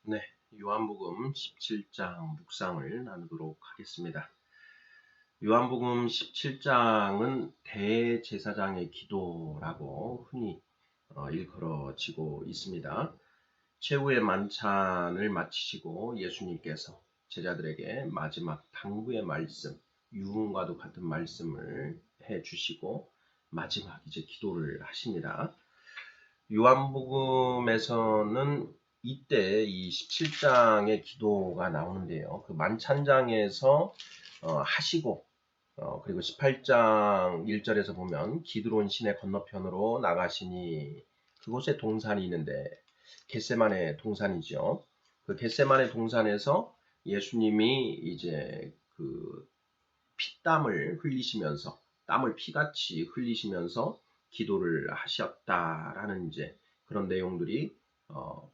네, 요한복음 17장 묵상을 나누도록 하겠습니다. 요한복음 17장은 대제사장의 기도라고 흔히 일컬어지고 있습니다. 최후의 만찬을 마치시고 예수님께서 제자들에게 마지막 당부의 말씀, 유언과도 같은 말씀을 해주시고 마지막 이제 기도를 하십니다. 요한복음에서는 이때 이 17장의 기도가 나오는데요. 그 만찬장에서 하시고 그리고 18장 1절에서 보면 기드론 시내 건너편으로 나가시니 그곳에 동산이 있는데 겟세마네 동산이죠. 그 겟세마네 동산에서 예수님이 이제 그 피땀을 흘리시면서 땀을 피같이 흘리시면서 기도를 하셨다라는 이제 그런 내용들이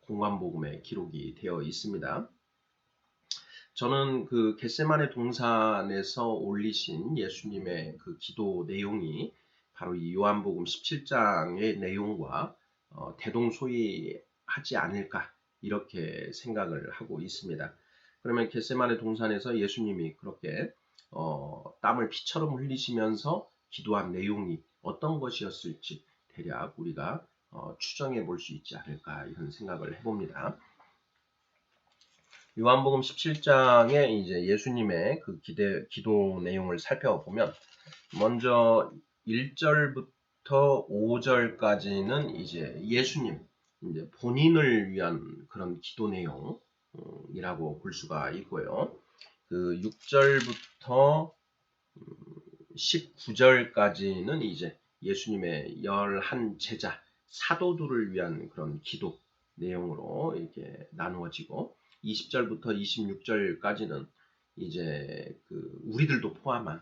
공관복음에 기록이 되어 있습니다. 저는 그 겟세마네 동산에서 올리신 예수님의 그 기도 내용이 바로 이 요한복음 17장의 내용과 대동소이하지 않을까 이렇게 생각을 하고 있습니다. 그러면 겟세마네 동산에서 예수님이 그렇게 땀을 피처럼 흘리시면서 기도한 내용이 어떤 것이었을지 대략 우리가 추정해 볼 수 있지 않을까 이런 생각을 해봅니다. 요한복음 17장에 이제 예수님의 그 기도 내용을 살펴보면 먼저 1절부터 5절까지는 이제 예수님 이제 본인을 위한 그런 기도 내용이라고 볼 수가 있고요. 그 6절부터 19절까지는 이제 예수님의 11 제자 사도들을 위한 그런 기도 내용으로 이렇게 나누어지고 20절부터 26절까지는 이제 그 우리들도 포함한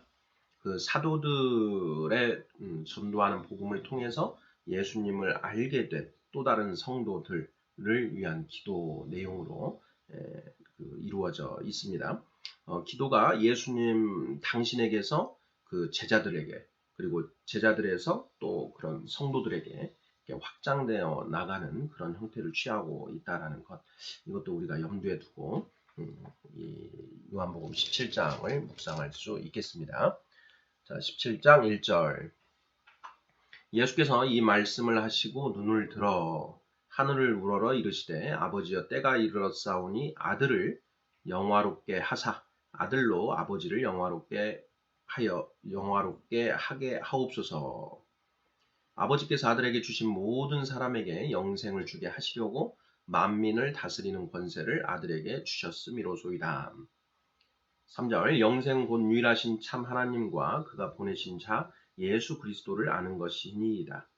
그 사도들의 전도하는 복음을 통해서 예수님을 알게 된 또 다른 성도들을 위한 기도 내용으로 이루어져 있습니다. 기도가 예수님 당신에게서 그 제자들에게 그리고 제자들에서 또 그런 성도들에게 확장되어 나가는 그런 형태를 취하고 있다라는 것, 이것도 우리가 염두에 두고 이 요한복음 17장을 묵상할 수 있겠습니다. 자, 17장 1절. 예수께서 이 말씀을 하시고 눈을 들어 하늘을 우러러 이르시되 아버지여 때가 이르렀사오니 아들을 영화롭게 하사 아들로 아버지를 영화롭게 하게 하옵소서. 아버지께서 아들에게 주신 모든 사람에게 영생을 주게 하시려고 만민을 다스리는 권세를 아들에게 주셨음이로소이다. 3절 영생 곧 유일하신 참 하나님과 그가 보내신 자 예수 그리스도를 아는 것이니이다.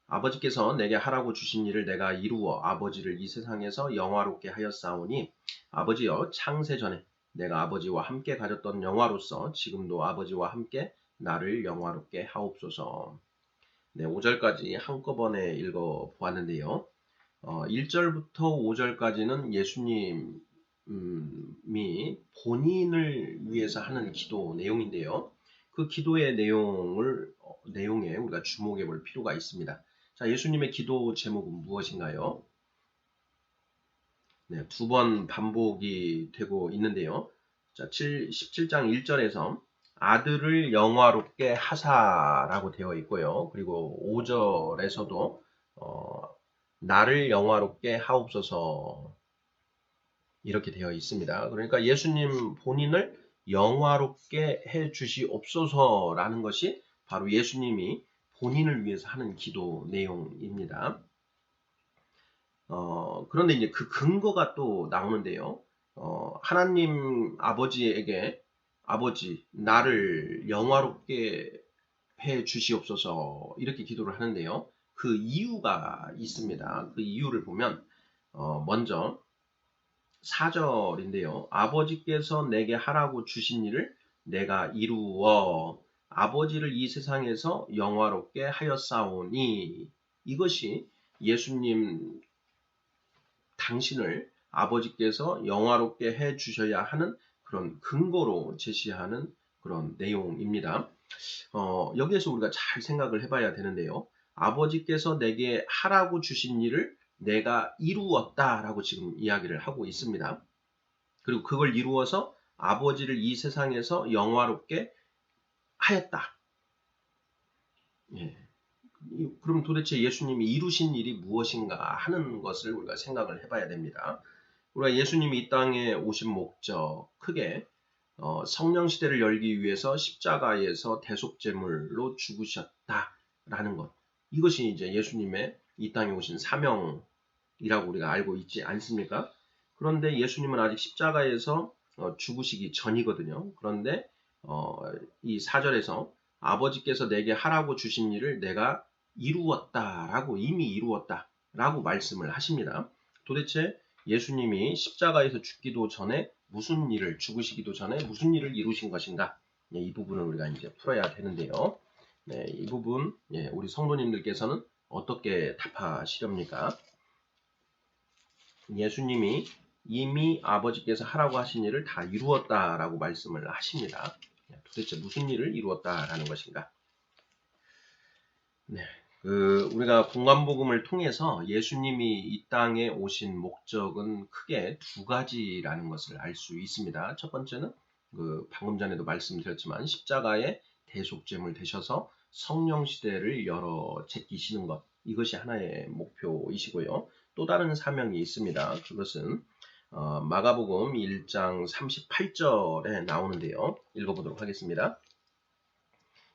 아버지께서 내게 하라고 주신 일을 내가 이루어 아버지를 이 세상에서 영화롭게 하였사오니 아버지여 창세 전에 내가 아버지와 함께 가졌던 영화로서 지금도 아버지와 함께 나를 영화롭게 하옵소서. 네, 5절까지 한꺼번에 읽어보았는데요. 1절부터 5절까지는 예수님이 본인을 위해서 하는 기도 내용인데요. 그 기도의 내용에 우리가 주목해 볼 필요가 있습니다. 자, 예수님의 기도 제목은 무엇인가요? 네, 두 번 반복이 되고 있는데요. 자, 17장 1절에서 아들을 영화롭게 하사라고 되어 있고요. 그리고 5절에서도 나를 영화롭게 하옵소서 이렇게 되어 있습니다. 그러니까 예수님 본인을 영화롭게 해 주시옵소서라는 것이 바로 예수님이 본인을 위해서 하는 기도 내용입니다. 그런데 이제 그 근거가 또 나오는데요. 하나님 아버지에게 아버지 나를 영화롭게 해 주시옵소서 이렇게 기도를 하는데요. 그 이유가 있습니다. 그 이유를 보면 먼저 4절인데요. 아버지께서 내게 하라고 주신 일을 내가 이루어 아버지를 이 세상에서 영화롭게 하였사오니 이것이 예수님 당신을 아버지께서 영화롭게 해 주셔야 하는 그런 근거로 제시하는 그런 내용입니다. 여기에서 우리가 잘 생각을 해봐야 되는데요. 아버지께서 내게 하라고 주신 일을 내가 이루었다라고 지금 이야기를 하고 있습니다. 그리고 그걸 이루어서 아버지를 이 세상에서 영화롭게 하였다. 예. 그럼 도대체 예수님이 이루신 일이 무엇인가 하는 것을 우리가 생각을 해봐야 됩니다. 우리가 예수님이 이 땅에 오신 목적, 크게 성령 시대를 열기 위해서 십자가에서 대속제물로 죽으셨다라는 것. 이것이 이제 예수님의 이 땅에 오신 사명이라고 우리가 알고 있지 않습니까? 그런데 예수님은 아직 십자가에서 죽으시기 전이거든요. 그런데 이 4절에서 아버지께서 내게 하라고 주신 일을 내가 이루었다라고, 이미 이루었다라고 말씀을 하십니다. 도대체 예수님이 십자가에서 죽기도 전에 무슨 일을, 죽으시기도 전에 무슨 일을 이루신 것인가? 네, 이 부분을 우리가 이제 풀어야 되는데요. 네, 이 부분 우리 성도님들께서는 어떻게 답하시렵니까? 예수님이 이미 아버지께서 하라고 하신 일을 다 이루었다라고 말씀을 하십니다. 도대체 무슨 일을 이루었다라는 것인가? 네, 우리가 공관복음을 통해서 예수님이 이 땅에 오신 목적은 크게 두 가지라는 것을 알 수 있습니다. 첫 번째는 방금 전에도 말씀드렸지만 십자가의 대속제물 되셔서 성령 시대를 열어 제끼시는 것, 이것이 하나의 목표이시고요. 또 다른 사명이 있습니다. 그것은 마가복음 1장 38절에 나오는데요. 읽어보도록 하겠습니다.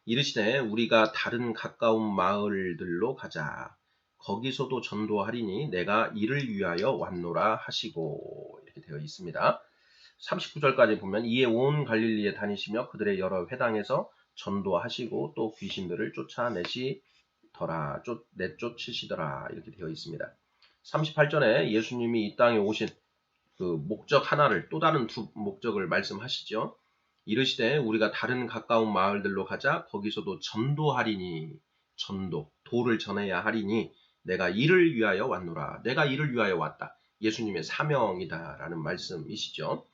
이르시되 우리가 다른 가까운 마을들로 가자. 거기서도 전도하리니 내가 이를 위하여 왔노라 하시고, 이렇게 되어 있습니다. 39절까지 보면 이에 온 갈릴리에 다니시며 그들의 여러 회당에서 전도하시고 또 귀신들을 내쫓으시더라, 이렇게 되어 있습니다. 38절에 예수님이 이 땅에 오신 그 목적 하나를, 또 다른 두 목적을 말씀하시죠. 이르시되 우리가 다른 가까운 마을들로 가자. 거기서도 전도하리니, 도를 전해야 하리니 내가 이를 위하여 왔노라. 내가 이를 위하여 왔다. 예수님의 사명이다라는 말씀이시죠.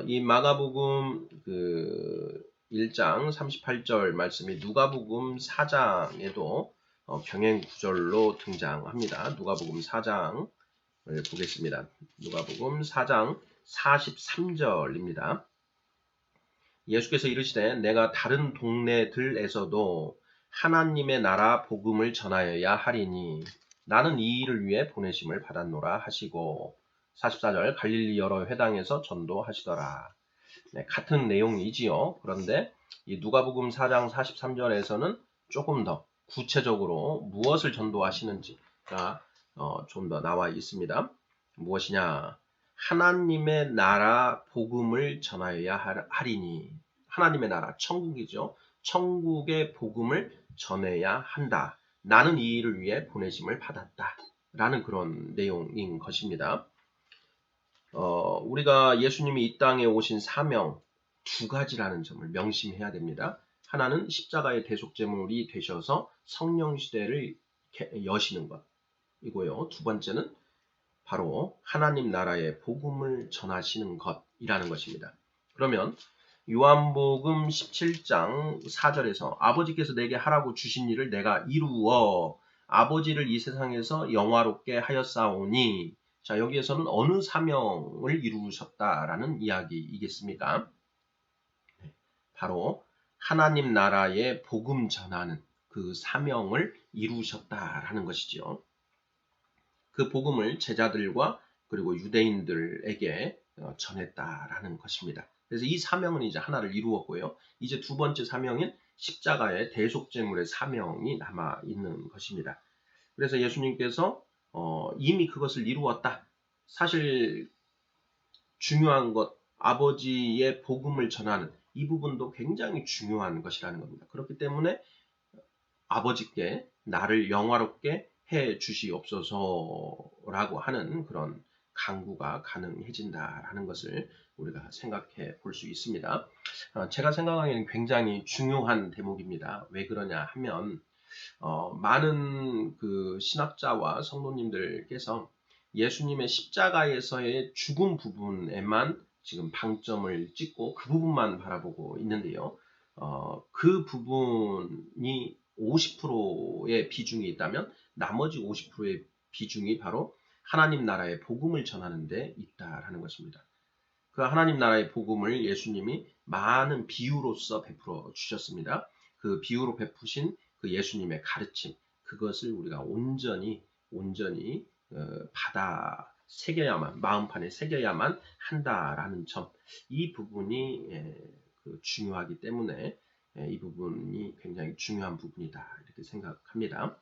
이 마가복음 1장 38절 말씀이 누가복음 4장에도 병행 구절로 등장합니다. 누가복음 4장을 보겠습니다. 누가복음 4장 43절입니다. 예수께서 이르시되 내가 다른 동네들에서도 하나님의 나라 복음을 전하여야 하리니 나는 이 일을 위해 보내심을 받았노라 하시고, 44절 갈릴리 여러 회당에서 전도하시더라. 네, 같은 내용이지요. 그런데 이 누가복음 4장 43절에서는 조금 더 구체적으로 무엇을 전도하시는지가 좀 더 나와 있습니다. 무엇이냐? 하나님의 나라 복음을 전하여야 하리니, 하나님의 나라, 천국이죠. 천국의 복음을 전해야 한다. 나는 이 일을 위해 보내심을 받았다. 라는 그런 내용인 것입니다. 우리가 예수님이 이 땅에 오신 사명 두 가지라는 점을 명심해야 됩니다. 하나는 십자가의 대속제물이 되셔서 성령 시대를 여시는 것이고요. 두 번째는 바로 하나님 나라의 복음을 전하시는 것이라는 것입니다. 그러면 요한복음 17장 4절에서 아버지께서 내게 하라고 주신 일을 내가 이루어 아버지를 이 세상에서 영화롭게 하였사오니, 자, 여기에서는 어느 사명을 이루셨다라는 이야기이겠습니까? 바로 하나님 나라의 복음 전하는 그 사명을 이루셨다라는 것이죠. 그 복음을 제자들과 그리고 유대인들에게 전했다라는 것입니다. 그래서 이 사명은 이제 하나를 이루었고요. 이제 두 번째 사명인 십자가의 대속제물의 사명이 남아 있는 것입니다. 그래서 예수님께서 이미 그것을 이루었다. 사실 중요한 것, 아버지의 복음을 전하는 이 부분도 굉장히 중요한 것이라는 겁니다. 그렇기 때문에 아버지께 나를 영화롭게 해 주시옵소서라고 하는 그런 간구가 가능해진다라는 것을 우리가 생각해 볼 수 있습니다. 제가 생각하기에는 굉장히 중요한 대목입니다. 왜 그러냐 하면 많은 그 신학자와 성도님들께서 예수님의 십자가에서의 죽음 부분에만 지금 방점을 찍고 그 부분만 바라보고 있는데요. 그 부분이 50%의 비중이 있다면 나머지 50%의 비중이 바로 하나님 나라의 복음을 전하는 데 있다라는 것입니다. 그 하나님 나라의 복음을 예수님이 많은 비유로서 베풀어 주셨습니다. 그 비유로 베푸신 그 예수님의 가르침, 그것을 우리가 온전히 받아 새겨야만, 마음판에 새겨야만 한다라는 점, 이 부분이 중요하기 때문에 이 부분이 굉장히 중요한 부분이다 이렇게 생각합니다.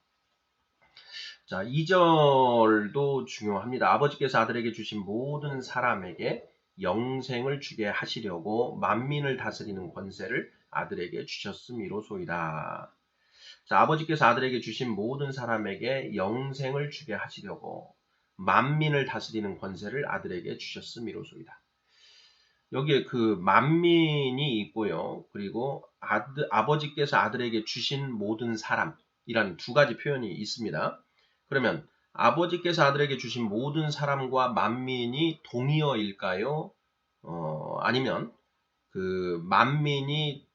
자, 2절도 중요합니다. 아버지께서 아들에게 주신 모든 사람에게 영생을 주게 하시려고 만민을 다스리는 권세를 아들에게 주셨음이로소이다. 자, 아버지께서 아들에게 주신 모든 사람에게 영생을 주게 하시려고 만민을 다스리는 권세를 아들에게 주셨음이로소이다. 여기에 그 만민이 있고요. 그리고 아버지께서 아들에게 주신 모든 사람이란 두 가지 표현이 있습니다. 그러면 아버지께서 아들에게 주신 모든 사람과 만민이 동의어일까요? 아니면 그 만민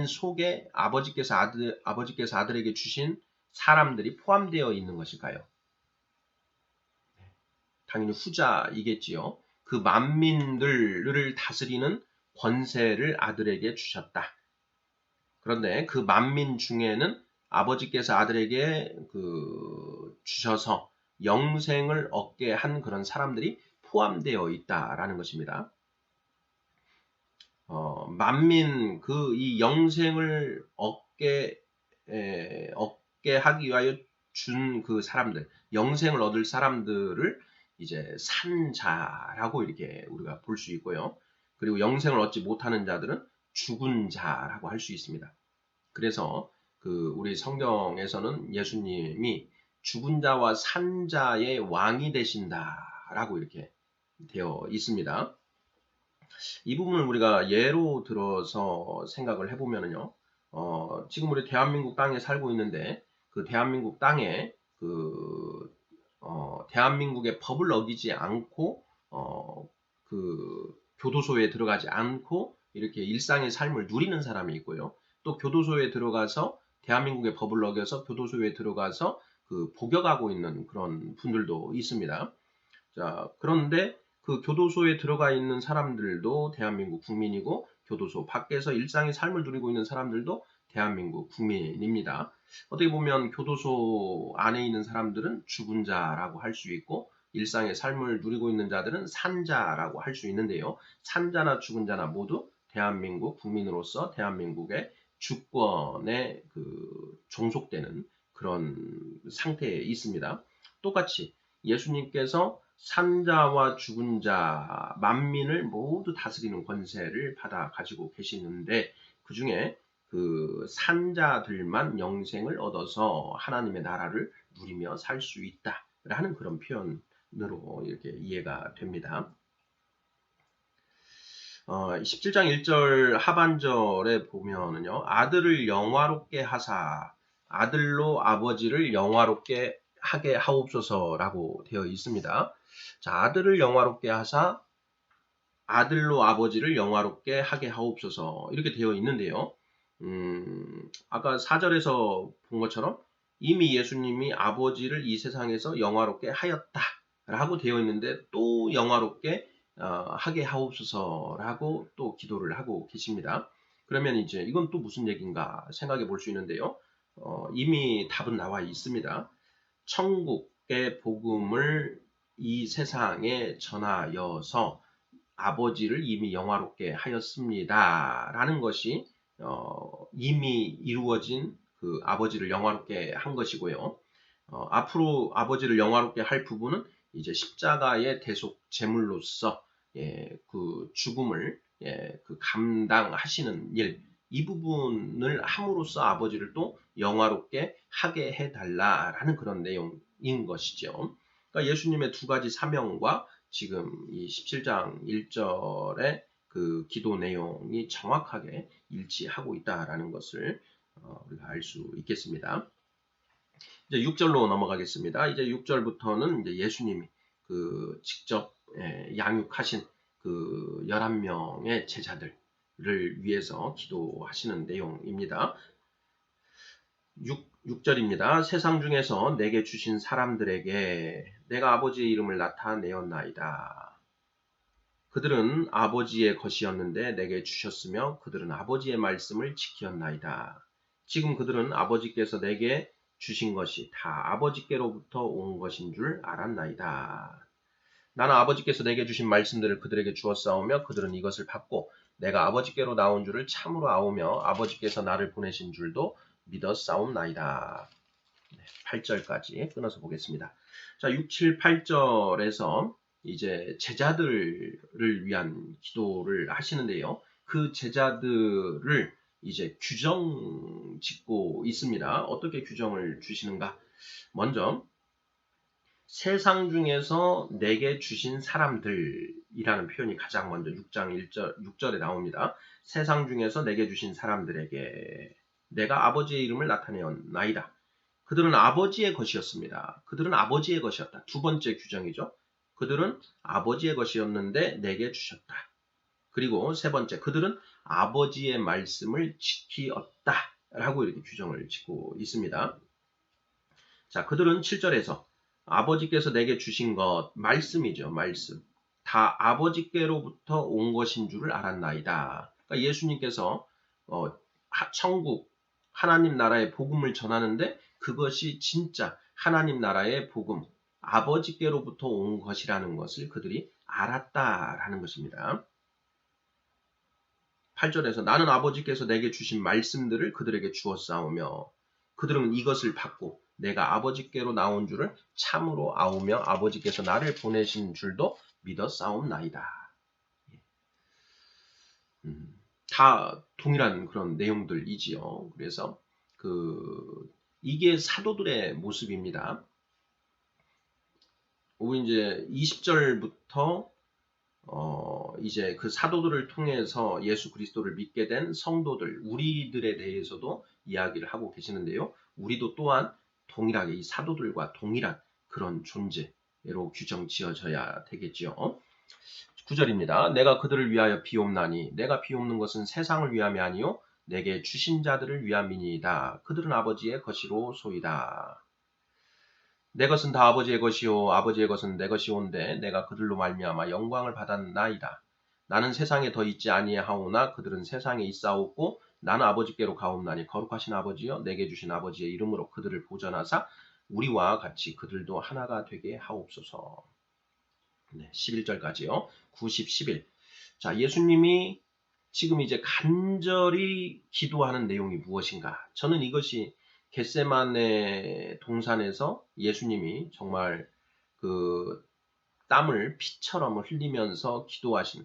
속에 아버지께서 아들에게 주신 사람들이 포함되어 있는 것일까요? 당연히 후자이겠지요. 그 만민들을 다스리는 권세를 아들에게 주셨다. 그런데 그 만민 중에는 아버지께서 아들에게 주셔서 영생을 얻게 한 그런 사람들이 포함되어 있다라는 것입니다. 만민 이 영생을 얻게 하기 위하여 준 그 사람들, 영생을 얻을 사람들을 이제 산 자라고 이렇게 우리가 볼 수 있고요. 그리고 영생을 얻지 못하는 자들은 죽은 자라고 할 수 있습니다. 그래서 우리 성경에서는 예수님이 죽은 자와 산 자의 왕이 되신다라고 이렇게 되어 있습니다. 이 부분을 우리가 예로 들어서 생각을 해보면요. 지금 우리 대한민국 땅에 살고 있는데 그 대한민국 땅에 대한민국의 법을 어기지 않고 교도소에 들어가지 않고 이렇게 일상의 삶을 누리는 사람이 있고요. 또 교도소에 들어가서 대한민국의 법을 어겨서 교도소에 들어가서 복역하고 있는 그런 분들도 있습니다. 자, 그런데 그 교도소에 들어가 있는 사람들도 대한민국 국민이고 교도소 밖에서 일상의 삶을 누리고 있는 사람들도 대한민국 국민입니다. 어떻게 보면 교도소 안에 있는 사람들은 죽은 자라고 할 수 있고 일상의 삶을 누리고 있는 자들은 산자라고 할 수 있는데요. 산자나 죽은 자나 모두 대한민국 국민으로서 대한민국의 주권에 종속되는 그런 상태에 있습니다. 똑같이 예수님께서 산자와 죽은 자, 만민을 모두 다스리는 권세를 받아 가지고 계시는데 그 중에 그 산자들만 영생을 얻어서 하나님의 나라를 누리며 살 수 있다라는 그런 표현으로 이렇게 이해가 됩니다. 17장 1절 하반절에 보면은요, 아들을 영화롭게 하사 아들로 아버지를 영화롭게 하게 하옵소서라고 되어 있습니다. 자, 아들을 영화롭게 하사 아들로 아버지를 영화롭게 하게 하옵소서 이렇게 되어 있는데요. 아까 4절에서 본 것처럼 이미 예수님이 아버지를 이 세상에서 영화롭게 하였다라고 되어 있는데 또 영화롭게 하게 하옵소서라고 또 기도를 하고 계십니다. 그러면 이제 이건 또 무슨 얘기인가 생각해 볼 수 있는데요. 이미 답은 나와 있습니다. 천국의 복음을 이 세상에 전하여서 아버지를 이미 영화롭게 하였습니다. 라는 것이 이미 이루어진 그 아버지를 영화롭게 한 것이고요. 앞으로 아버지를 영화롭게 할 부분은 이제 십자가의 대속 제물로서 그 죽음을 감당하시는 일, 이 부분을 함으로써 아버지를 또 영화롭게 하게 해달라라는 그런 내용인 것이죠. 그러니까 예수님의 두 가지 사명과 지금 이 17장 1절의 그 기도 내용이 정확하게 일치하고 있다라는 것을 우리가 알 수 있겠습니다. 이제 6절로 넘어가겠습니다. 이제 6절부터는 이제 예수님이 직접 양육하신 11명의 제자들을 위해서 기도하시는 내용입니다. 6절입니다. 세상 중에서 내게 주신 사람들에게 내가 아버지의 이름을 나타내었나이다. 그들은 아버지의 것이었는데 내게 주셨으며 그들은 아버지의 말씀을 지켰나이다. 지금 그들은 아버지께서 내게 주신 것이 다 아버지께로부터 온 것인 줄 알았나이다. 나는 아버지께서 내게 주신 말씀들을 그들에게 주었사오며 그들은 이것을 받고 내가 아버지께로 나온 줄을 참으로 아오며 아버지께서 나를 보내신 줄도 믿었사옵나이다. 8절까지 끊어서 보겠습니다. 자, 6, 7, 8절에서 이제 제자들을 위한 기도를 하시는데요. 그 제자들을 이제 규정 짓고 있습니다. 어떻게 규정을 주시는가? 먼저 세상 중에서 내게 주신 사람들이라는 표현이 가장 먼저 6장 1절, 6절에 나옵니다. 세상 중에서 내게 주신 사람들에게 내가 아버지의 이름을 나타내었나이다. 그들은 아버지의 것이었습니다. 그들은 아버지의 것이었다. 두 번째 규정이죠. 그들은 아버지의 것이었는데 내게 주셨다. 그리고 세 번째, 그들은 아버지의 말씀을 지키었다. 라고 이렇게 규정을 짓고 있습니다. 자, 그들은 7절에서 아버지께서 내게 주신 것, 말씀이죠. 말씀. 다 아버지께로부터 온 것인 줄을 알았나이다. 그러니까 예수님께서 천국, 하나님 나라의 복음을 전하는데 그것이 진짜 하나님 나라의 복음, 아버지께로부터 온 것이라는 것을 그들이 알았다라는 것입니다. 8절에서 나는 아버지께서 내게 주신 말씀들을 그들에게 주었사오며 그들은 이것을 받고 내가 아버지께로 나온 줄을 참으로 아오며 아버지께서 나를 보내신 줄도 믿었사옵나이다. 다 동일한 그런 내용들이지요. 그래서 이게 사도들의 모습입니다. 우리 이제 20절부터 이제 그 사도들을 통해서 예수 그리스도를 믿게 된 성도들, 우리들에 대해서도 이야기를 하고 계시는데요. 우리도 또한 동일하게 이 사도들과 동일한 그런 존재로 규정 지어져야 되겠죠. 9절입니다. 내가 그들을 위하여 비옵나니 내가 비옵는 것은 세상을 위함이 아니요 내게 주신 자들을 위함이니이다. 그들은 아버지의 것이로소이다. 내 것은 다 아버지의 것이요 아버지의 것은 내 것이온데 내가 그들로 말미암아 영광을 받았나이다. 나는 세상에 더 있지 아니하오나 그들은 세상에 있사오고 나는 아버지께로 가옵나니 거룩하신 아버지여 내게 주신 아버지의 이름으로 그들을 보전하사 우리와 같이 그들도 하나가 되게 하옵소서. 11절까지요. 90, 11. 자, 예수님이 지금 이제 간절히 기도하는 내용이 무엇인가? 저는 이것이 겟세마네 동산에서 예수님이 정말 그 땀을 피처럼 흘리면서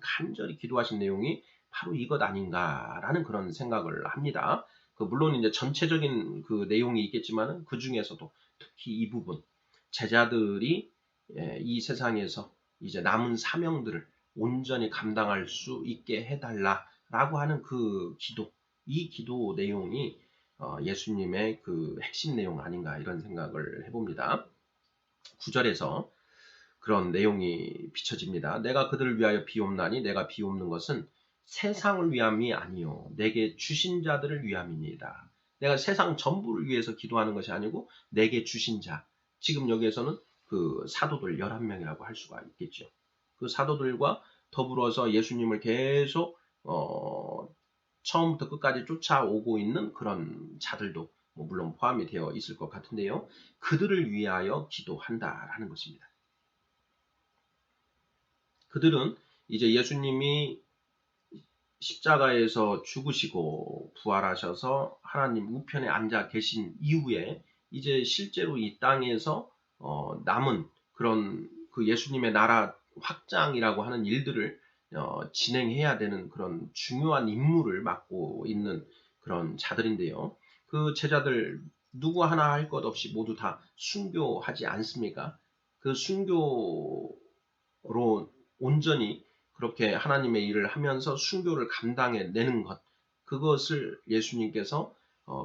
간절히 기도하신 내용이 바로 이것 아닌가라는 그런 생각을 합니다. 물론 이제 전체적인 그 내용이 있겠지만 그 중에서도 특히 이 부분, 제자들이 이 세상에서 이제 남은 사명들을 온전히 감당할 수 있게 해달라라고 하는 그 기도, 이 기도 내용이 예수님의 그 핵심 내용 아닌가 이런 생각을 해봅니다. 9절에서 그런 내용이 비춰집니다. 내가 그들을 위하여 비옵나니 내가 비옵는 것은 세상을 위함이 아니요 내게 주신 자들을 위함이니이다. 내가 세상 전부를 위해서 기도하는 것이 아니고 내게 주신 자. 지금 여기에서는 그 사도들 11명이라고 할 수가 있겠죠. 그 사도들과 더불어서 예수님을 계속 처음부터 끝까지 쫓아오고 있는 그런 자들도 물론 포함이 되어 있을 것 같은데요. 그들을 위하여 기도한다라는 것입니다. 그들은 이제 예수님이 십자가에서 죽으시고 부활하셔서 하나님 우편에 앉아 계신 이후에 이제 실제로 이 땅에서 남은 그런 그 예수님의 나라 확장이라고 하는 일들을 진행해야 되는 그런 중요한 임무를 맡고 있는 그런 자들인데요. 그 제자들 누구 하나 할 것 없이 모두 다 순교하지 않습니까? 그 순교로 온전히 그렇게 하나님의 일을 하면서 순교를 감당해내는 것, 그것을 예수님께서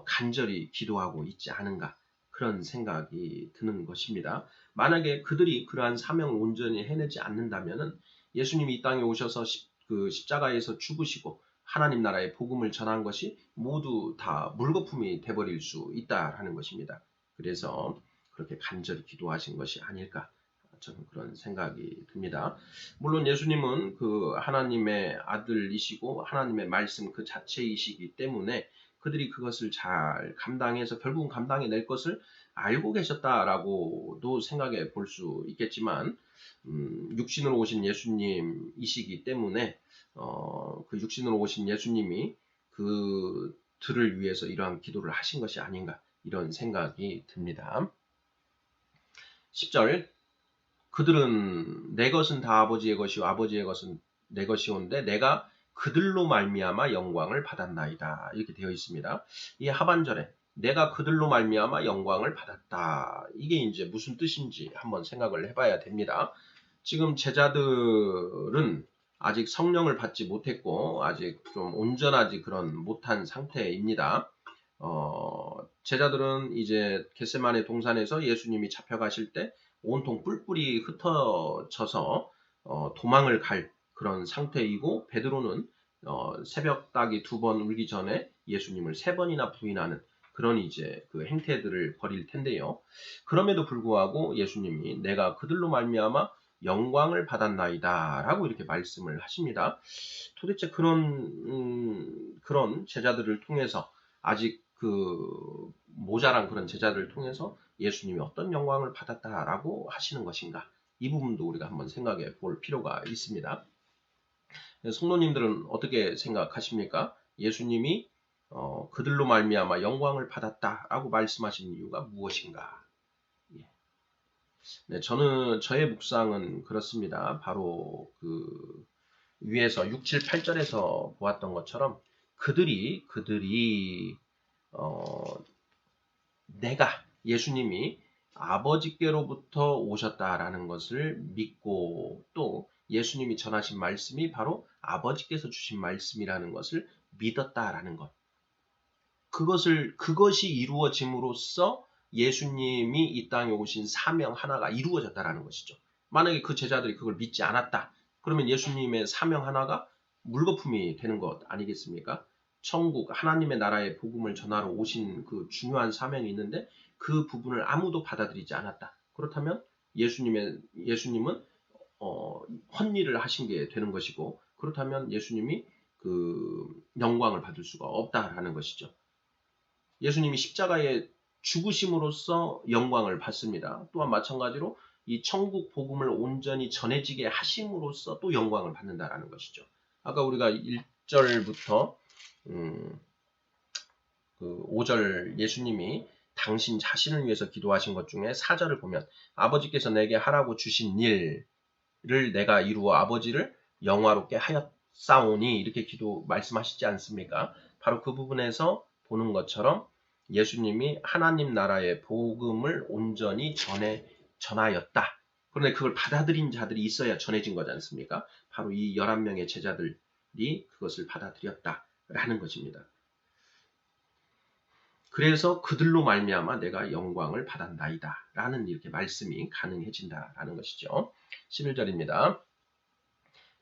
간절히 기도하고 있지 않은가 그런 생각이 드는 것입니다. 만약에 그들이 그러한 사명을 온전히 해내지 않는다면 예수님이 이 땅에 오셔서 그 십자가에서 죽으시고 하나님 나라의 복음을 전한 것이 모두 다 물거품이 돼버릴 수 있다라는 것입니다. 그래서 그렇게 간절히 기도하신 것이 아닐까, 저는 그런 생각이 듭니다. 물론 예수님은 그 하나님의 아들이시고 하나님의 말씀 그 자체이시기 때문에 그들이 그것을 잘 감당해서 결국은 감당해낼 것을 알고 계셨다라고도 생각해 볼 수 있겠지만, 육신으로 오신 예수님이시기 때문에 그 육신으로 오신 예수님이 그들을 위해서 이러한 기도를 하신 것이 아닌가, 이런 생각이 듭니다. 10절, 그들은 내 것은 다 아버지의 것이요 아버지의 것은 내 것이온데 내가 그들로 말미암아 영광을 받았나이다, 이렇게 되어 있습니다. 이 하반절에 내가 그들로 말미암아 영광을 받았다, 이게 이제 무슨 뜻인지 한번 생각을 해봐야 됩니다. 지금 제자들은 아직 성령을 받지 못했고 아직 좀 온전하지 그런 못한 상태입니다. 제자들은 이제 겟세마네 동산에서 예수님이 잡혀가실 때 온통 뿔뿔이 흩어져서 도망을 갈 그런 상태이고, 베드로는 새벽 닭이 2번 울기 전에 예수님을 3번이나 부인하는 그런 이제 그 행태들을 벌일 텐데요. 그럼에도 불구하고 예수님이 내가 그들로 말미암아 영광을 받았나이다 라고 이렇게 말씀을 하십니다. 도대체 그런 제자들을 통해서, 아직 그 모자란 그런 제자들을 통해서 예수님이 어떤 영광을 받았다라고 하시는 것인가, 이 부분도 우리가 한번 생각해 볼 필요가 있습니다. 성도님들은 어떻게 생각하십니까? 예수님이 그들로 말미암아 영광을 받았다라고 말씀하신 이유가 무엇인가? 네, 저의 묵상은 그렇습니다. 바로 그 위에서 6, 7, 8절에서 보았던 것처럼 그들이 예수님이 아버지께로부터 오셨다라는 것을 믿고, 또 예수님이 전하신 말씀이 바로 아버지께서 주신 말씀이라는 것을 믿었다라는 것. 그것이 이루어짐으로써 예수님이 이 땅에 오신 사명 하나가 이루어졌다라는 것이죠. 만약에 그 제자들이 그걸 믿지 않았다, 그러면 예수님의 사명 하나가 물거품이 되는 것 아니겠습니까? 천국 하나님의 나라의 복음을 전하러 오신 그 중요한 사명이 있는데 그 부분을 아무도 받아들이지 않았다. 그렇다면 예수님은 헛일을 하신 게 되는 것이고, 그렇다면 예수님이 그 영광을 받을 수가 없다라는 것이죠. 예수님이 십자가에 죽으심으로써 영광을 받습니다. 또한 마찬가지로 이 천국 복음을 온전히 전해지게 하심으로써 또 영광을 받는다라는 것이죠. 아까 우리가 1절부터 그 5절 예수님이 당신 자신을 위해서 기도하신 것 중에 4절을 보면 아버지께서 내게 하라고 주신 일을 내가 이루어 아버지를 영화롭게 하였사오니, 이렇게 말씀하시지 않습니까? 바로 그 부분에서 보는 것처럼 예수님이 하나님 나라의 복음을 온전히 전하였다. 그런데 그걸 받아들인 자들이 있어야 전해진 거지 않습니까? 바로 이 11명의 제자들이 그것을 받아들였다라는 것입니다. 그래서 그들로 말미암아 내가 영광을 받았나이다 라는 이렇게 말씀이 가능해진다라는 것이죠. 11절입니다.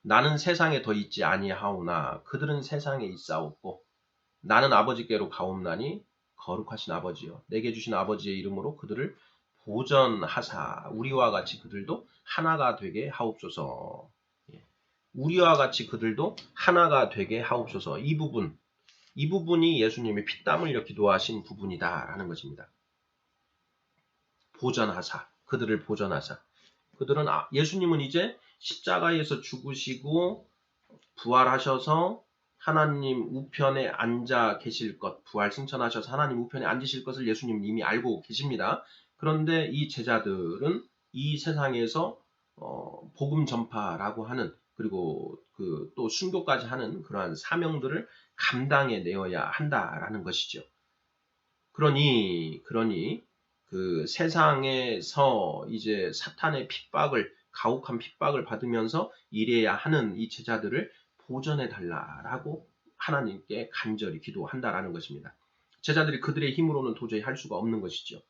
나는 세상에 더 있지 아니하오나 그들은 세상에 있사옵고 나는 아버지께로 가옵나니 거룩하신 아버지여 내게 주신 아버지의 이름으로 그들을 보전하사 우리와 같이 그들도 하나가 되게 하옵소서. 우리와 같이 그들도 하나가 되게 하옵소서. 이 부분이 예수님이 피땀 흘려 기도하신 부분이다라는 것입니다. 보전하사, 그들을 보전하사. 그들은 예수님은 이제 십자가에서 죽으시고 부활하셔서 하나님 우편에 앉아 계실 것, 부활 승천하셔서 하나님 우편에 앉으실 것을 예수님은 이미 알고 계십니다. 그런데 이 제자들은 이 세상에서 복음 전파라고 하는, 그리고 또 순교까지 하는 그러한 사명들을 감당해 내어야 한다라는 것이죠. 그러니 그 세상에서 이제 사탄의 가혹한 핍박을 받으면서 일해야 하는 이 제자들을 보전해 달라라고 하나님께 간절히 기도한다라는 것입니다. 제자들이 그들의 힘으로는 도저히 할 수가 없는 것이죠.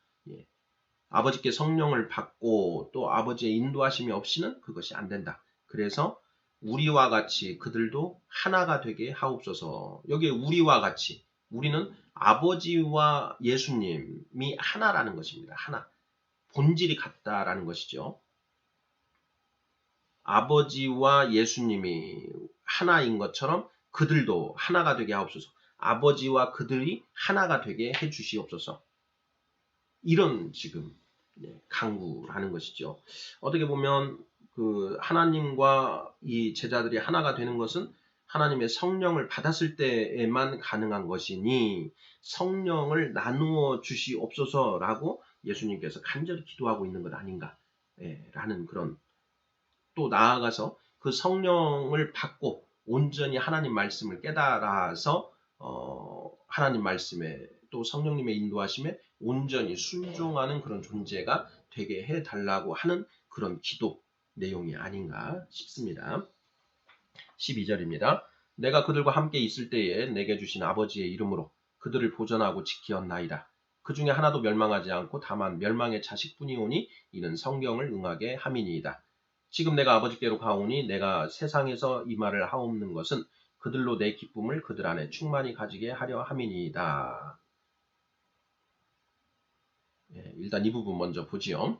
아버지께 성령을 받고 또 아버지의 인도하심이 없이는 그것이 안 된다. 그래서 우리와 같이 그들도 하나가 되게 하옵소서. 여기에 우리와 같이, 우리는 아버지와 예수님이 하나라는 것입니다. 하나. 본질이 같다라는 것이죠. 아버지와 예수님이 하나인 것처럼 그들도 하나가 되게 하옵소서. 아버지와 그들이 하나가 되게 해 주시옵소서. 이런 지금 강구를 하는 것이죠. 어떻게 보면 그 하나님과 이 제자들이 하나가 되는 것은 하나님의 성령을 받았을 때에만 가능한 것이니 성령을 나누어 주시옵소서라고 예수님께서 간절히 기도하고 있는 것 아닌가 라는 그런, 또 나아가서 그 성령을 받고 온전히 하나님 말씀을 깨달아서 하나님 말씀에 또 성령님의 인도하심에 온전히 순종하는 그런 존재가 되게 해달라고 하는 그런 기도 내용이 아닌가 싶습니다. 12절입니다. 내가 그들과 함께 있을 때에 내게 주신 아버지의 이름으로 그들을 보전하고 지키었나이다. 그 중에 하나도 멸망하지 않고 다만 멸망의 자식뿐이오니 이는 성경을 응하게 함이니이다. 지금 내가 아버지께로 가오니 내가 세상에서 이 말을 하옵는 것은 그들로 내 기쁨을 그들 안에 충만히 가지게 하려 함이니이다. 일단 이 부분 먼저 보지요.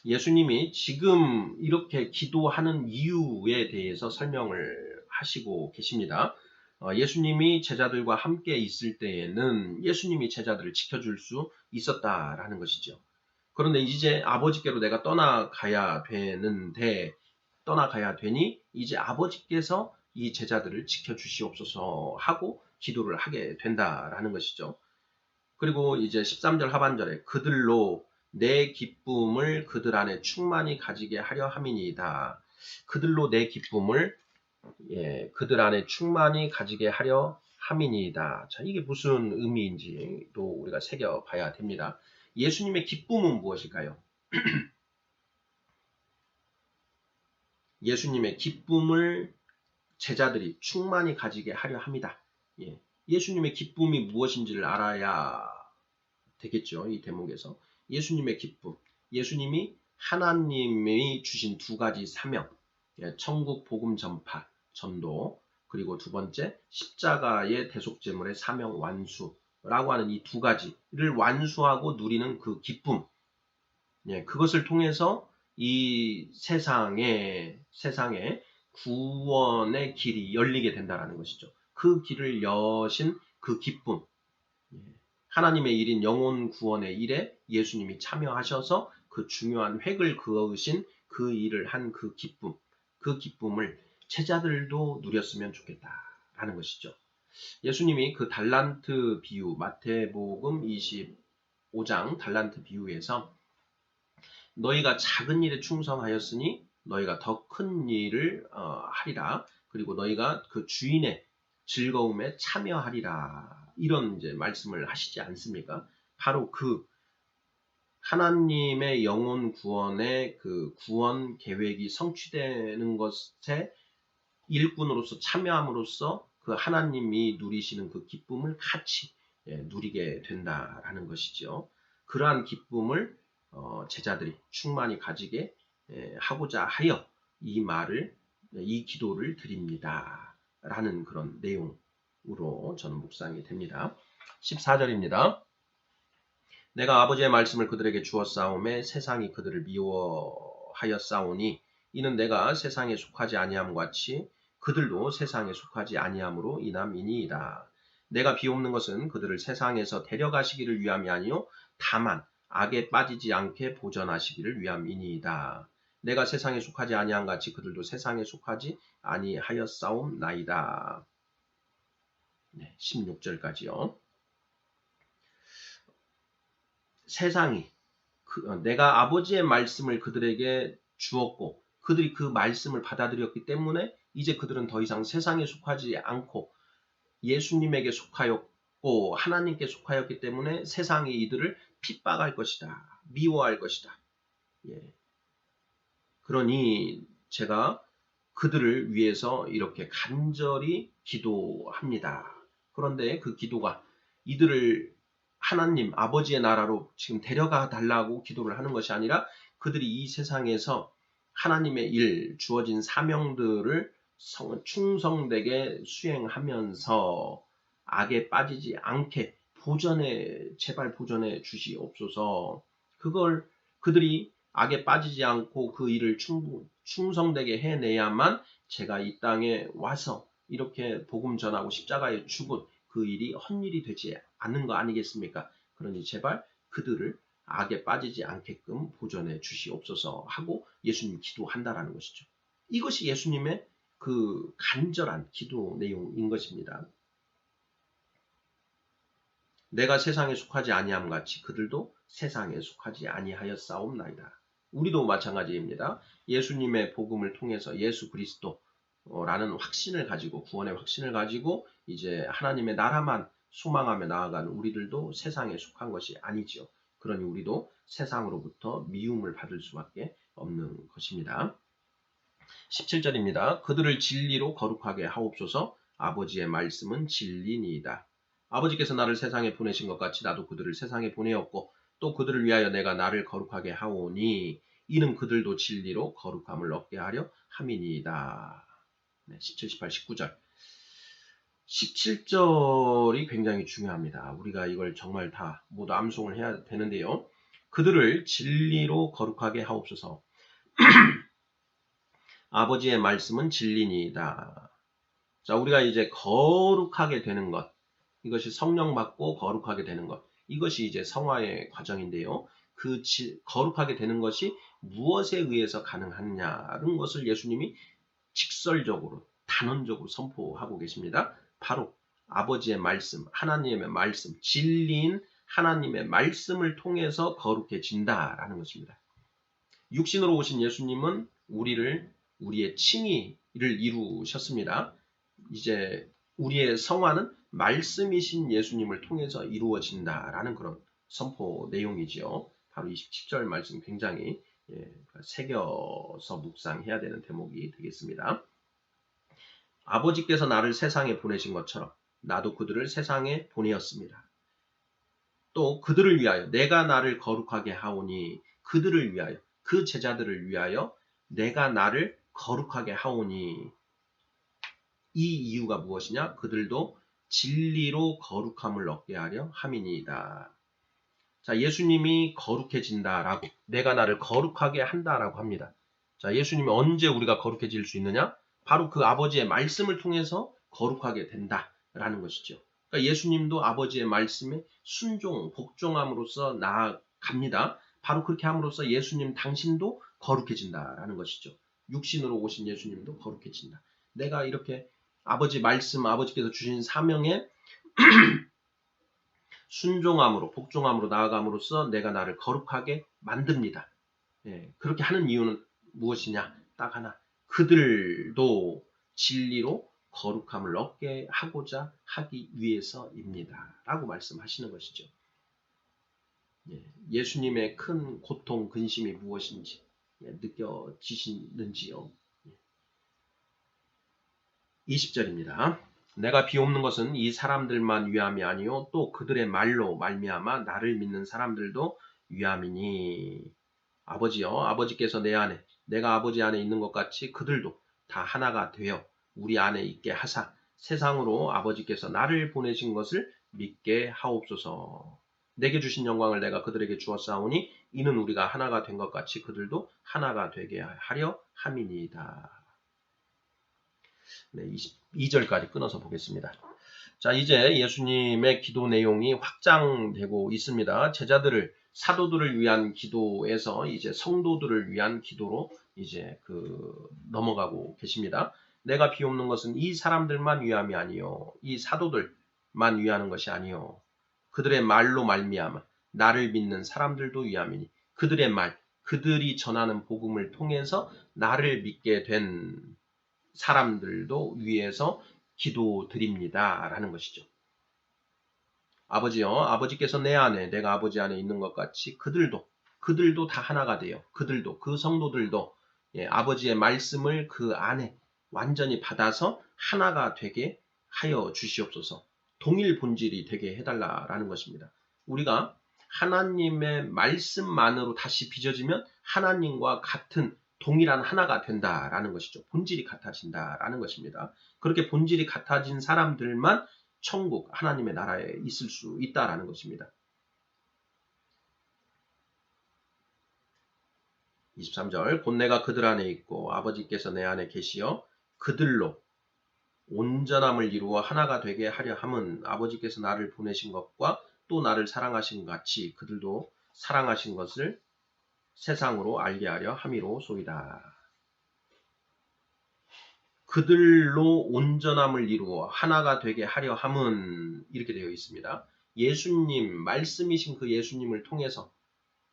예수님이 지금 이렇게 기도하는 이유에 대해서 설명을 하시고 계십니다. 예수님이 제자들과 함께 있을 때에는 예수님이 제자들을 지켜줄 수 있었다라는 것이죠. 그런데 이제 아버지께로 내가 떠나가야 되니 이제 아버지께서 이 제자들을 지켜주시옵소서 하고 기도를 하게 된다라는 것이죠. 그리고 이제 13절 하반절에 그들로 내 기쁨을 그들 안에 충만히 가지게 하려 함이니이다. 그들로 내 기쁨을 그들 안에 충만히 가지게 하려 함이니이다. 자, 이게 무슨 의미인지도 우리가 새겨봐야 됩니다. 예수님의 기쁨은 무엇일까요? 예수님의 기쁨을 제자들이 충만히 가지게 하려 합니다. 예수님의 기쁨이 무엇인지를 알아야 되겠죠. 이 대목에서. 예수님의 기쁨. 예수님이 하나님이 주신 두 가지 사명. 천국 복음 전파, 전도. 그리고 두 번째 십자가의 대속제물의 사명 완수라고 하는 이 두 가지를 완수하고 누리는 그 기쁨. 그것을 통해서 이 세상에 구원의 길이 열리게 된다는 것이죠. 그 길을 여신 그 기쁨. 하나님의 일인 영혼 구원의 일에 예수님이 참여하셔서 그 중요한 획을 그으신 그 일을 한 그 기쁨, 그 기쁨을 제자들도 누렸으면 좋겠다라는 것이죠. 예수님이 그 달란트 비유, 마태복음 25장 달란트 비유에서 너희가 작은 일에 충성하였으니 너희가 더 큰 일을 하리라. 그리고 너희가 그 주인의 즐거움에 참여하리라. 이런 이제 말씀을 하시지 않습니까? 바로 그 하나님의 영혼 구원의 그 구원 계획이 성취되는 것에 일꾼으로서 참여함으로써 그 하나님이 누리시는 그 기쁨을 같이 누리게 된다라는 것이죠. 그러한 기쁨을 제자들이 충만히 가지게 하고자 하여 이 기도를 드립니다. 라는 그런 내용으로 저는 묵상이 됩니다. 14절입니다. 내가 아버지의 말씀을 그들에게 주었사오매 세상이 그들을 미워하였사오니 이는 내가 세상에 속하지 아니함 같이 그들도 세상에 속하지 아니함으로 인함이니이다. 내가 비옵는 것은 그들을 세상에서 데려가시기를 위함이 아니요 다만 악에 빠지지 않게 보전하시기를 위함이니이다. 내가 세상에 속하지 아니함 같이 그들도 세상에 속하지 아니하였사옵나이다. 16절까지요. 세상이 내가 아버지의 말씀을 그들에게 주었고 그들이 그 말씀을 받아들였기 때문에 이제 그들은 더 이상 세상에 속하지 않고 예수님에게 속하였고 하나님께 속하였기 때문에 세상이 이들을 핍박할 것이다. 미워할 것이다. 그러니 제가 그들을 위해서 이렇게 간절히 기도합니다. 그런데 그 기도가 이들을 하나님 아버지의 나라로 지금 데려가 달라고 기도를 하는 것이 아니라 그들이 이 세상에서 하나님의 일, 주어진 사명들을 충성되게 수행하면서 악에 빠지지 않게 제발 보전해 주시옵소서. 그들이 악에 빠지지 않고 그 일을 충성되게 해내야만 제가 이 땅에 와서 이렇게 복음 전하고 십자가에 죽은 그 일이 헛일이 되지 않는 거 아니겠습니까? 그러니 제발 그들을 악에 빠지지 않게끔 보전해 주시옵소서 하고 예수님 기도한다라는 것이죠. 이것이 예수님의 그 간절한 기도 내용인 것입니다. 내가 세상에 속하지 아니함 같이 그들도 세상에 속하지 아니하였사옵나이다. 우리도 마찬가지입니다. 예수님의 복음을 통해서 예수 그리스도라는 확신을 가지고 구원의 확신을 가지고 이제 하나님의 나라만 소망하며 나아가는 우리들도 세상에 속한 것이 아니죠. 그러니 우리도 세상으로부터 미움을 받을 수밖에 없는 것입니다. 17절입니다. 그들을 진리로 거룩하게 하옵소서. 아버지의 말씀은 진리니이다. 아버지께서 나를 세상에 보내신 것 같이 나도 그들을 세상에 보내었고 또 그들을 위하여 내가 나를 거룩하게 하오니 이는 그들도 진리로 거룩함을 얻게 하려 함이니이다. 17, 18, 19절. 17절이 굉장히 중요합니다. 우리가 이걸 정말 다 모두 암송을 해야 되는데요. 그들을 진리로 거룩하게 하옵소서. 아버지의 말씀은 진리니이다. 자, 우리가 이제 거룩하게 되는 것, 이것이 성령 받고 거룩하게 되는 것, 이것이 이제 성화의 과정인데요. 거룩하게 되는 것이 무엇에 의해서 가능하느냐는 것을 예수님이 직설적으로, 단언적으로 선포하고 계십니다. 바로 아버지의 말씀, 하나님의 말씀, 진리인 하나님의 말씀을 통해서 거룩해진다라는 것입니다. 육신으로 오신 예수님은 우리의 칭의를 이루셨습니다. 이제 우리의 성화는 말씀이신 예수님을 통해서 이루어진다라는 그런 선포 내용이지요. 바로 27절 말씀 굉장히 새겨서 묵상해야 되는 대목이 되겠습니다. 아버지께서 나를 세상에 보내신 것처럼 나도 그들을 세상에 보내었습니다. 또 그들을 위하여 내가 나를 거룩하게 하오니 그들을 위하여 그 제자들을 위하여 내가 나를 거룩하게 하오니 이 이유가 무엇이냐? 그들도 진리로 거룩함을 얻게 하려 함이니이다. 자, 예수님이 거룩해진다라고 내가 나를 거룩하게 한다라고 합니다. 자, 예수님이 언제 우리가 거룩해질 수 있느냐? 바로 그 아버지의 말씀을 통해서 거룩하게 된다라는 것이죠. 그러니까 예수님도 아버지의 말씀에 복종함으로써 나아갑니다. 바로 그렇게 함으로써 예수님 당신도 거룩해진다라는 것이죠. 육신으로 오신 예수님도 거룩해진다. 내가 이렇게 아버지 말씀, 아버지께서 주신 사명에 순종함으로, 복종함으로 나아감으로써 내가 나를 거룩하게 만듭니다. 그렇게 하는 이유는 무엇이냐? 딱 하나. 그들도 진리로 거룩함을 얻게 하고자 하기 위해서입니다. 라고 말씀하시는 것이죠. 예수님의 큰 고통, 근심이 무엇인지 느껴지시는지요? 20절입니다. 내가 비옵는 것은 이 사람들만 위함이 아니요 또 그들의 말로 말미암아 나를 믿는 사람들도 위함이니 아버지여 아버지께서 내 안에 내가 아버지 안에 있는 것 같이 그들도 다 하나가 되어 우리 안에 있게 하사 세상으로 아버지께서 나를 보내신 것을 믿게 하옵소서. 내게 주신 영광을 내가 그들에게 주었사오니 이는 우리가 하나가 된 것 같이 그들도 하나가 되게 하려 함이니이다. 22절까지 끊어서 보겠습니다. 자, 이제 예수님의 기도 내용이 확장되고 있습니다. 사도들을 위한 기도에서 이제 성도들을 위한 기도로 이제 넘어가고 계십니다. 내가 비옵는 것은 이 사람들만 위함이 아니요. 이 사도들만 위하는 것이 아니요. 그들의 말로 말미암아 나를 믿는 사람들도 위함이니 그들의 말, 그들이 전하는 복음을 통해서 나를 믿게 된 사람들도 위해서 기도드립니다. 라는 것이죠. 아버지여, 아버지께서 내 안에, 내가 아버지 안에 있는 것 같이 그들도 다 하나가 돼요. 그 성도들도 아버지의 말씀을 그 안에 완전히 받아서 하나가 되게 하여 주시옵소서. 동일 본질이 되게 해달라라는 것입니다. 우리가 하나님의 말씀만으로 다시 빚어지면 하나님과 같은 동일한 하나가 된다라는 것이죠. 본질이 같아진다라는 것입니다. 그렇게 본질이 같아진 사람들만 천국 하나님의 나라에 있을 수 있다라는 것입니다. 23절 곧 내가 그들 안에 있고 아버지께서 내 안에 계시어 그들로 온전함을 이루어 하나가 되게 하려 함은 아버지께서 나를 보내신 것과 또 나를 사랑하신 것 같이 그들도 사랑하신 것을 세상으로 알게 하려 함이로소이다. 그들로 온전함을 이루어 하나가 되게 하려 함은 이렇게 되어 있습니다. 예수님, 말씀이신 그 예수님을 통해서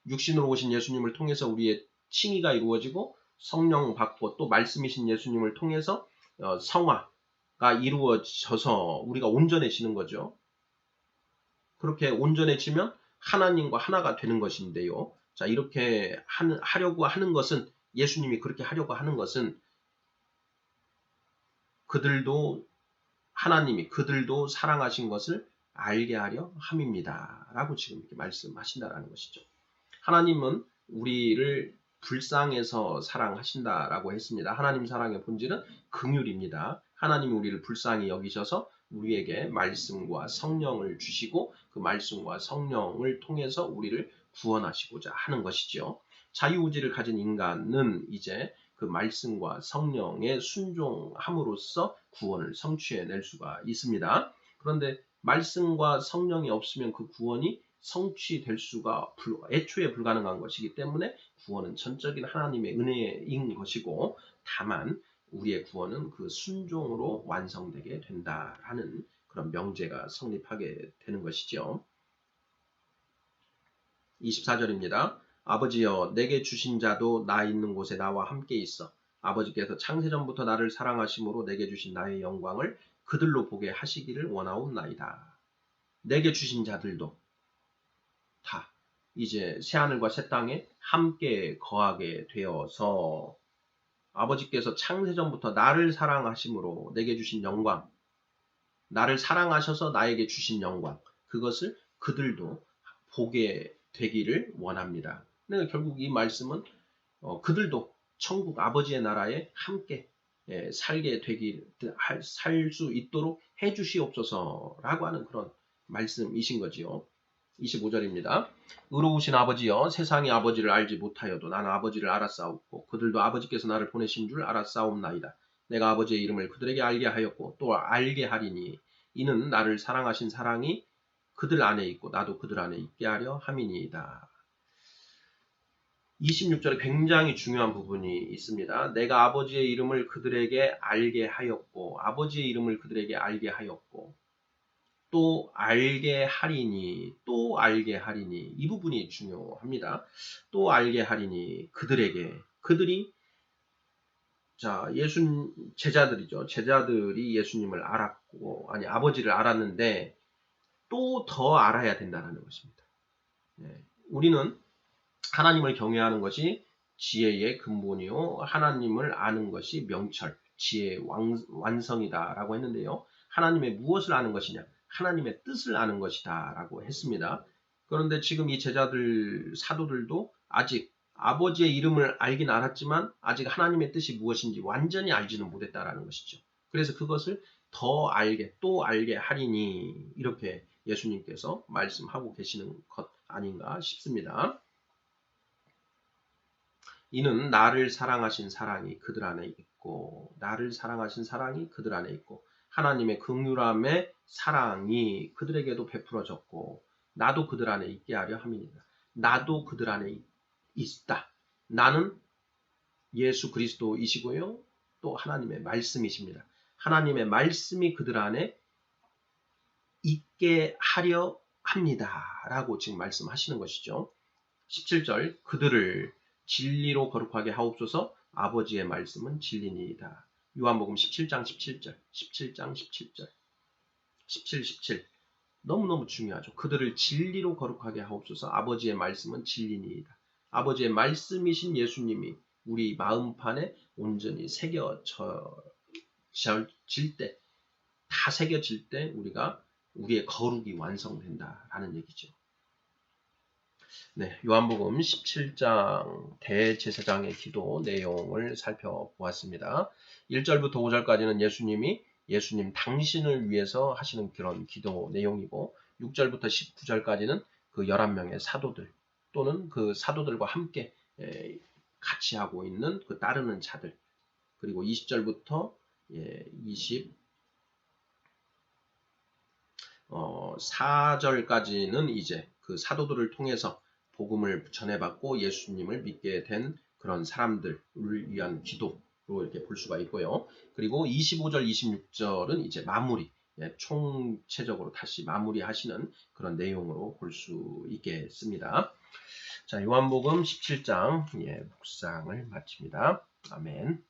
육신으로 오신 예수님을 통해서 우리의 칭의가 이루어지고 성령 받고 또 말씀이신 예수님을 통해서 성화가 이루어져서 우리가 온전해지는 거죠. 그렇게 온전해지면 하나님과 하나가 되는 것인데요. 자, 이렇게 하려고 하는 것은 예수님이 그렇게 하려고 하는 것은 그들도 하나님이 그들도 사랑하신 것을 알게 하려 함입니다. 라고 지금 이렇게 말씀하신다라는 것이죠. 하나님은 우리를 불쌍해서 사랑하신다라고 했습니다. 하나님 사랑의 본질은 긍휼입니다. 하나님이 우리를 불쌍히 여기셔서 우리에게 말씀과 성령을 주시고 그 말씀과 성령을 통해서 우리를 구원하시고자 하는 것이죠. 자유의지를 가진 인간은 이제 그 말씀과 성령에 순종함으로써 구원을 성취해낼 수가 있습니다. 그런데 말씀과 성령이 없으면 그 구원이 성취될 수가 애초에 불가능한 것이기 때문에 구원은 전적인 하나님의 은혜인 것이고 다만 우리의 구원은 그 순종으로 완성되게 된다라는 그런 명제가 성립하게 되는 것이죠. 24절입니다. 아버지여 내게 주신 자도 나 있는 곳에 나와 함께 있어 아버지께서 창세전부터 나를 사랑하심으로 내게 주신 나의 영광을 그들로 보게 하시기를 원하옵나이다. 내게 주신 자들도 다 이제 새하늘과 새 땅에 함께 거하게 되어서 아버지께서 창세전부터 나를 사랑하심으로 내게 주신 영광, 나를 사랑하셔서 나에게 주신 영광, 그것을 그들도 보게 되기를 원합니다. 그러니까 결국 이 말씀은 그들도 천국 아버지의 나라에 함께 살게 살 수 있도록 해주시옵소서라고 하는 그런 말씀이신 거지요. 25절입니다. 의로우신 아버지여 세상이 아버지를 알지 못하여도 나는 아버지를 알았사옵고 그들도 아버지께서 나를 보내신 줄 알았사옵나이다. 내가 아버지의 이름을 그들에게 알게 하였고 또 알게 하리니 이는 나를 사랑하신 사랑이 그들 안에 있고 나도 그들 안에 있게 하려 함이니이다. 26절에 굉장히 중요한 부분이 있습니다. 내가 아버지의 이름을 그들에게 알게 하였고 아버지의 이름을 그들에게 알게 하였고 또 알게 하리니 또 알게 하리니 이 부분이 중요합니다. 또 알게 하리니 그들에게 그들이 자 제자들이죠. 제자들이 예수님을 알았고 아니 아버지를 알았는데 또 더 알아야 된다는 것입니다. 우리는 하나님을 경외하는 것이 지혜의 근본이요 하나님을 아는 것이 명철, 지혜의 완성이다라고 했는데요. 하나님의 무엇을 아는 것이냐? 하나님의 뜻을 아는 것이다 라고 했습니다. 그런데 지금 이 제자들, 사도들도 아직 아버지의 이름을 알긴 알았지만 아직 하나님의 뜻이 무엇인지 완전히 알지는 못했다라는 것이죠. 그래서 그것을 더 알게 또 알게 하리니 이렇게 예수님께서 말씀하고 계시는 것 아닌가 싶습니다. 이는 나를 사랑하신 사랑이 그들 안에 있고 나를 사랑하신 사랑이 그들 안에 있고 하나님의 긍휼함의 사랑이 그들에게도 베풀어졌고 나도 그들 안에 있게 하려 함이니라. 나도 그들 안에 있다. 나는 예수 그리스도이시고요. 또 하나님의 말씀이십니다. 하나님의 말씀이 그들 안에 있게 하려 합니다. 라고 지금 말씀하시는 것이죠. 17절 그들을 진리로 거룩하게 하옵소서 아버지의 말씀은 진리니이다. 요한복음 17장 17절 17장 17절 17 너무너무 중요하죠. 그들을 진리로 거룩하게 하옵소서 아버지의 말씀은 진리니이다. 아버지의 말씀이신 예수님이 우리 마음판에 온전히 새겨질 때 다 새겨질 때 우리가 우리의 거룩이 완성된다라는 얘기죠. 네, 요한복음 17장 대제사장의 기도 내용을 살펴보았습니다. 1절부터 5절까지는 예수님 당신을 위해서 하시는 그런 기도 내용이고 6절부터 19절까지는 그 11명의 사도들 또는 그 사도들과 함께 같이 하고 있는 그 따르는 자들 그리고 20절부터 4절까지는 이제 그 사도들을 통해서 복음을 전해받고 예수님을 믿게 된 그런 사람들을 위한 기도로 이렇게 볼 수가 있고요. 그리고 25절, 26절은 이제 마무리, 총체적으로 다시 마무리하시는 그런 내용으로 볼 수 있겠습니다. 자, 요한복음 17장 묵상을 마칩니다. 아멘.